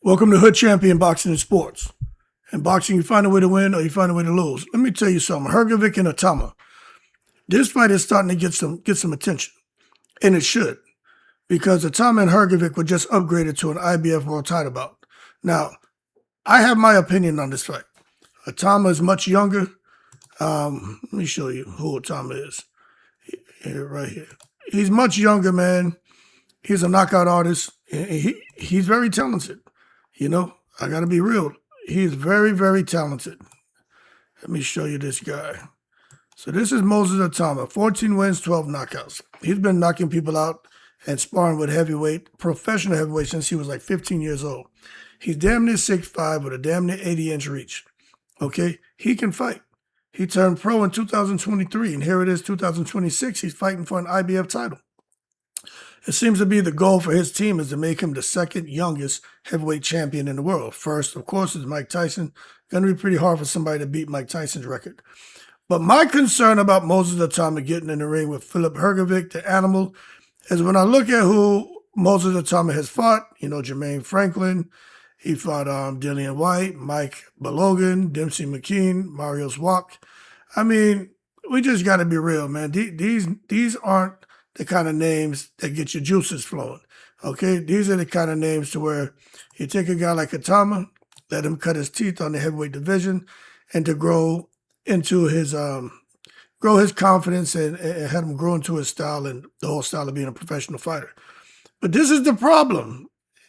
Welcome to Hood Champion Boxing and Sports. In boxing, you find a way to win or you find a way to lose. Let me tell you something. Hrgovic and Itauma. This fight is starting to get some attention. And it should. Because Itauma and Hrgovic were just upgraded to an IBF world title bout. Now, I have my opinion on this fight. Itauma is much younger. Let me show you who Itauma is. Here, right here. He's much younger, man. He's a knockout artist. He's very talented. You know, I got to be real. He's very, very talented. Let me show you this guy. So this is Moses Itauma, 14 wins, 12 knockouts. He's been knocking people out and sparring with professional heavyweight since he was like 15 years old. He's damn near 6'5" with a damn near 80-inch reach. Okay? He can fight. He turned pro in 2023, and here it is, 2026. He's fighting for an IBF title. It seems to be the goal for his team is to make him the second youngest heavyweight champion in the world. First, of course, is Mike Tyson. Going to be pretty hard for somebody to beat Mike Tyson's record. But my concern about Moses Itauma getting in the ring with Filip Hrgovic, the animal, is when I look at who Moses Itauma has fought, you know, Jermaine Franklin, he fought Dillian White, Mike Balogan, Dempsey McKean, Mario Swak. I mean, we just got to be real, man. These aren't the kind of names that get your juices flowing, okay? These are the kind of names to where you take a guy like Itauma, let him cut his teeth on the heavyweight division, and to grow into his confidence and have him grow into his style and the whole style of being a professional fighter. But this is the problem.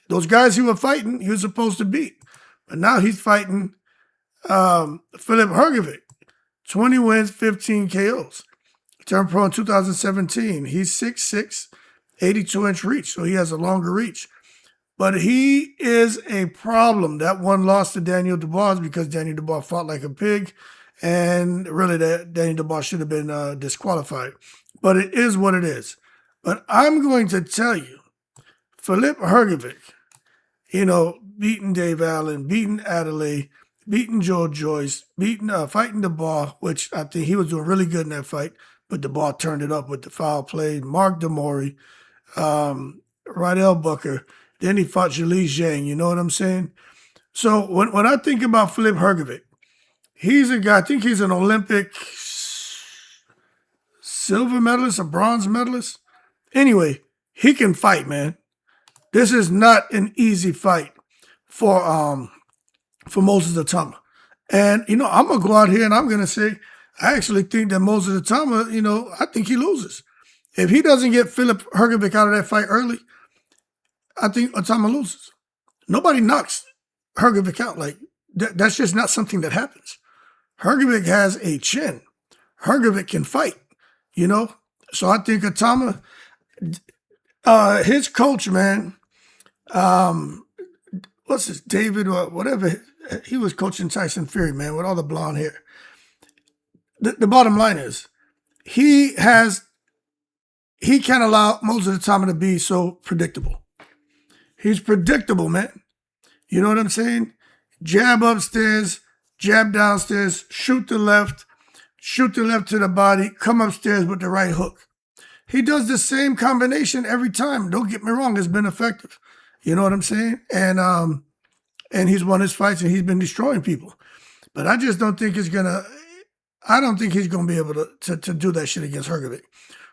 Those guys he was fighting, he was supposed to beat. But now he's fighting Filip Hrgovic, 20 wins, 15 KOs. Turned pro in 2017. He's 6'6", 82-inch reach, so he has a longer reach. But he is a problem. That one lost to Daniel Dubois because Daniel Dubois fought like a pig, and really Daniel Dubois should have been disqualified. But it is what it is. But I'm going to tell you, Filip Hrgovic, you know, beating Dave Allen, beating Adelaide, beating Joe Joyce, fighting Dubois, which I think he was doing really good in that fight, but Dubois turned it up with the foul play. Mark Demori, Rydell Booker. Then he fought Jalise Zhang. You know what I'm saying? So when I think about Filip Hrgovic, he's a guy, I think he's an Olympic silver medalist, a bronze medalist. Anyway, he can fight, man. This is not an easy fight for Moses Itauma. And, you know, I'm going to go out here and I'm going to say, I actually think that Moses Itauma, you know, I think he loses. If he doesn't get Filip Hrgovic out of that fight early, I think Itauma loses. Nobody knocks Hrgovic out. Like, that's just not something that happens. Hrgovic has a chin. Hrgovic can fight, you know? So I think Itauma, his coach, man, what's his, David or whatever, he was coaching Tyson Fury, man, with all the blonde hair. The bottom line is, he can't allow Moses Itauma to be so predictable. He's predictable, man. You know what I'm saying? Jab upstairs, jab downstairs, shoot the left to the body, come upstairs with the right hook. He does the same combination every time. Don't get me wrong, it's been effective. You know what I'm saying? And he's won his fights and he's been destroying people. But I just don't think I don't think he's going to be able to do that shit against Hrgovic.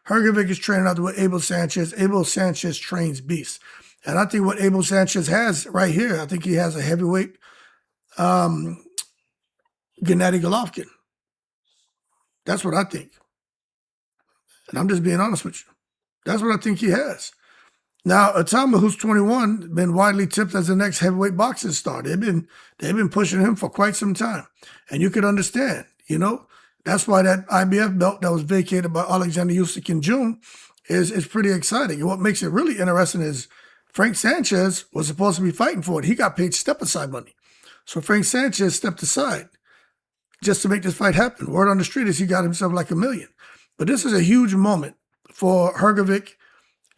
Hrgovic is training out with Abel Sanchez. Abel Sanchez trains beasts. And I think what Abel Sanchez has right here, I think he has a heavyweight Gennady Golovkin. That's what I think. And I'm just being honest with you. That's what I think he has. Now, Itauma, who's 21, been widely tipped as the next heavyweight boxing star. They've been pushing him for quite some time. And you could understand, you know. That's why that IBF belt that was vacated by Alexander Usyk in June is pretty exciting. And what makes it really interesting is Frank Sanchez was supposed to be fighting for it. He got paid step-aside money. So Frank Sanchez stepped aside just to make this fight happen. Word on the street is he got himself like $1 million. But this is a huge moment for Hrgovic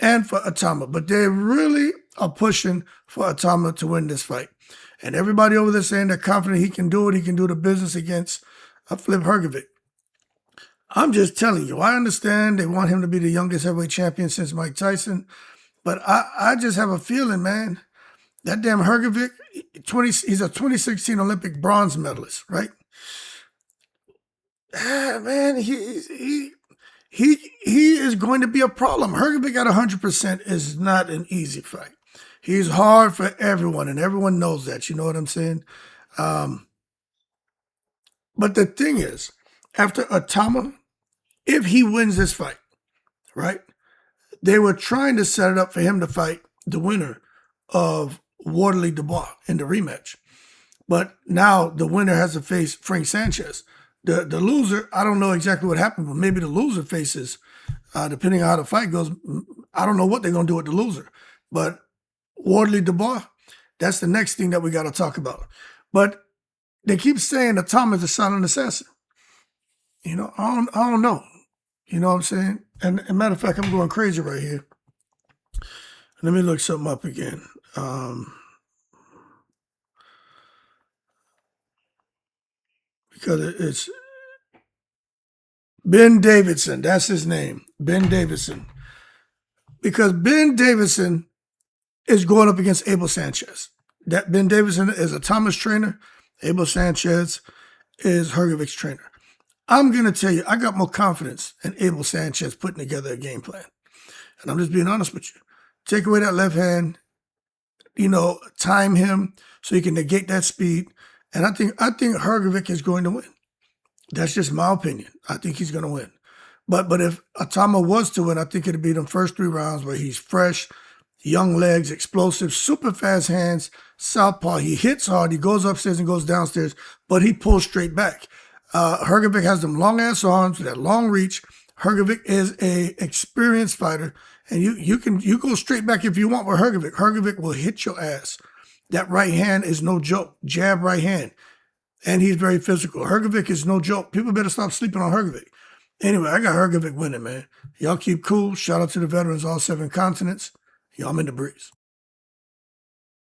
and for Itauma. But they really are pushing for Itauma to win this fight. And everybody over there saying they're confident he can do it. He can do the business against Filip Hrgovic. I'm just telling you, I understand they want him to be the youngest heavyweight champion since Mike Tyson, but I just have a feeling, man, That damn Hrgovic, he's a 2016 Olympic bronze medalist, right? Man, he is going to be a problem. Hrgovic at 100% is not an easy fight. He's hard for everyone, and everyone knows that. You know what I'm saying? Um, but the thing is, after Itauma, if he wins this fight, right, they were trying to set it up for him to fight the winner of Waterley Dubois in the rematch. But now the winner has to face Frank Sanchez. The loser, I don't know exactly what happened, but maybe the loser faces, depending on how the fight goes, I don't know what they're going to do with the loser. But Waterley Dubois, that's the next thing that we got to talk about. But they keep saying that Tom is a silent assassin. You know, I don't know. You know what I'm saying? And as a matter of fact, I'm going crazy right here. Let me look something up again. Because it's Ben Davidson. That's his name, Ben Davidson. Because Ben Davidson is going up against Abel Sanchez. That Ben Davidson is a Thomas trainer. Abel Sanchez is Hrgovic's trainer. I'm going to tell you, I got more confidence in Abel Sanchez putting together a game plan. And I'm just being honest with you. Take away that left hand, time him so he can negate that speed. And I think Hrgovic is going to win. That's just my opinion. I think he's going to win. But if Itauma was to win, I think it'd be the first 3 rounds where he's fresh, young legs, explosive, super fast hands, southpaw. He hits hard. He goes upstairs and goes downstairs, but he pulls straight back. Hrgovic has them long-ass arms, that long reach. Hrgovic is a experienced fighter, and you go straight back if you want with Hrgovic. Hrgovic will hit your ass. That right hand is no joke. Jab right hand. And he's very physical. Hrgovic is no joke. People better stop sleeping on Hrgovic. Anyway, I got Hrgovic winning, man. Y'all keep cool. Shout out to the veterans, all 7 continents. Y'all, I'm in the breeze.